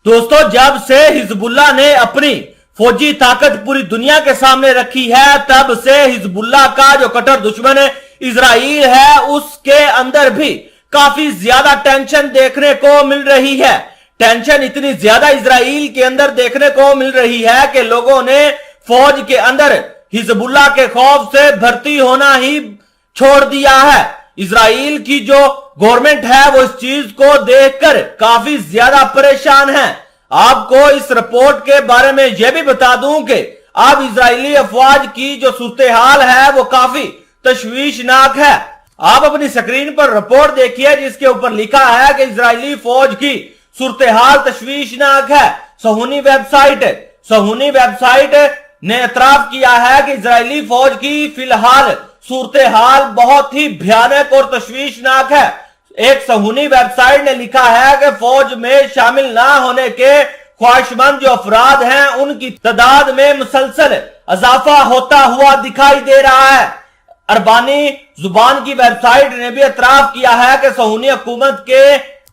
दोस्तों, जब से हिजबुल्लाह ने अपनी फौजी ताकत पूरी दुनिया के सामने रखी है, तब से हिजबुल्लाह का जो कट्टर दुश्मन इजराइल है, उसके अंदर भी काफी ज्यादा टेंशन देखने को मिल रही है। टेंशन इतनी ज्यादा इजराइल के अंदर देखने को मिल रही है कि लोगों ने फौज के अंदर हिजबुल्लाह के खौफ से भर्ती होना ही छोड़ दिया है। इजराइल की जो गवर्नमेंट है वो इस चीज को देखकर काफी ज्यादा परेशान है। आपको इस रिपोर्ट के बारे में यह भी बता दूं कि अब इजरायली अफवाज की जो सूरत हाल है वो काफी तशवीशनाक है। आप अपनी स्क्रीन पर रिपोर्ट देखिए जिसके ऊपर लिखा है कि इजरायली फौज की सूरत हाल तशवीशनाक है। सहूनी वेबसाइट ने एतराफ किया है कि इजरायली फौज की फिलहाल सूरत हाल बहुत ही भयानक और तशवीशनाक है। एक सहूनी वेबसाइट ने लिखा है कि फौज में शामिल ना होने के ख्वाहिशमंद जो अफराद हैं उनकी तादाद में मुसलसल इजाफा होता हुआ दिखाई दे रहा है। अरबानी जुबान की वेबसाइट ने भी एतराफ किया है कि सहूनी हुकूमत के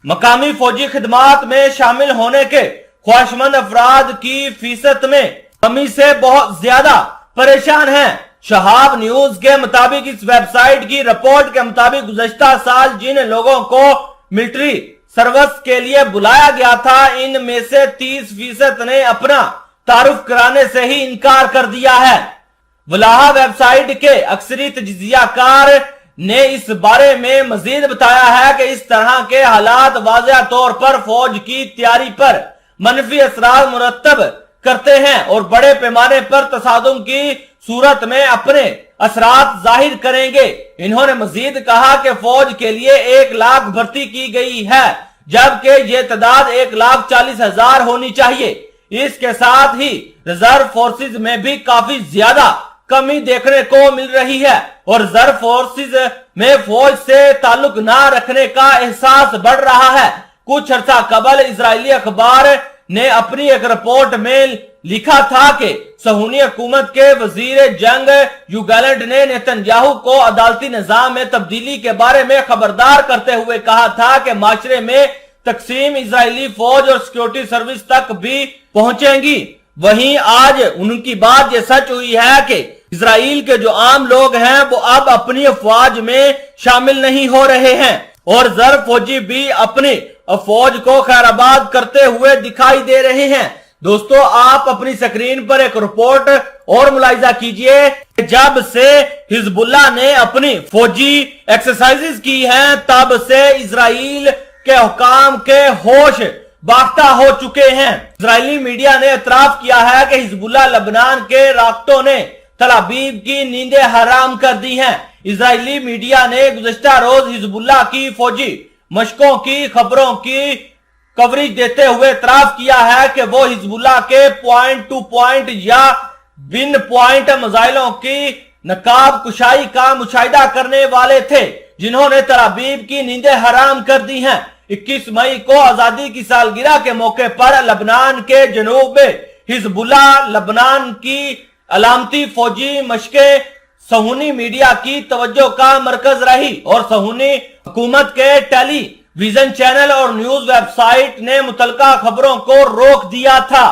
मकामी फौजी खिदमात में शामिल होने के ख्वाहिशमंद अफराद की फीसद में कमी से बहुत ज्यादा परेशान हैं। शहाब न्यूज के मुताबिक इस वेबसाइट की रिपोर्ट के मुताबिक गुज़श्ता साल जिन लोगों को मिलिट्री सर्विस के लिए बुलाया गया था, इनमें से 30% ने अपना तारुफ कराने से ही इनकार कर दिया है। वलाहा वेबसाइट के अक्सरी तजिज़ियाकार ने इस बारे में मजीद बताया है कि इस तरह के हालात वाज़ेह तौर पर फौज की तैयारी पर मनफी असरात मुरतब करते हैं और बड़े पैमाने पर तसादुम की सूरत में अपने असरात जाहिर करेंगे। इन्होंने मजीद कहा कि फौज के लिए 1 लाख भर्ती की गई है, जबकि ये तादाद 1,40,000 होनी चाहिए। इसके साथ ही रिजर्व फोर्सेज में भी काफी ज्यादा कमी देखने को मिल रही है और रिजर्व फोर्सेज में फौज से ताल्लुक ना रखने का एहसास बढ़ रहा है। कुछ अर्सा कबल इजरायली अखबार ने अपनी एक रिपोर्ट में लिखा था कि सहूनी हुकूमत के वजीर जंग युगैलेंट ने नेतन्याहू को अदालती निजाम में तब्दीली के बारे में खबरदार करते हुए कहा था कि माशरे में तकसीम इजरायली फौज और सिक्योरिटी सर्विस तक भी पहुंचेंगी। वहीं आज उनकी बात ये सच हुई है कि इजराइल के जो आम लोग हैं वो अब अपनी अफवाज में शामिल नहीं हो रहे हैं और रिजर्व फौजी भी अपनी फौज को खैराबाद करते हुए दिखाई दे रहे हैं। दोस्तों, आप अपनी स्क्रीन पर एक रिपोर्ट और मुलाहिजा कीजिए। जब से हिजबुल्लाह ने अपनी फौजी एक्सरसाइजेस की हैं, तब से इजराइल के हुकाम के होश बाख्ता हो चुके हैं। इजरायली मीडिया ने एतराफ किया है कि हिजबुल्लाह लबनान के राकेटों ने तल अवीव की नींदें हराम कर दी हैं। इजरायली मीडिया ने गुज़श्ता रोज हिजबुल्लाह की फौजी मशकों की खबरों की कवरेज देते हुए एतराफ किया है कि वो हिजबुल्लाह के पॉइंट टू पॉइंट या बिन पॉइंट मिसाइलों की नकाब कुशाई का मुशाहिदा करने वाले थे, जिन्होंने तल अवीव की नींदें हराम कर दी हैं। 21 मई को आजादी की सालगिरह के मौके पर लबनान के जनूब में हिजबुल्लाह लबनान की अलामती फौजी मशकें सहूनी मीडिया की तवज्जो का मरकज रही और सहूनी हुकूमत के टेलीविजन चैनल और न्यूज वेबसाइट ने मुतलका खबरों को रोक दिया था।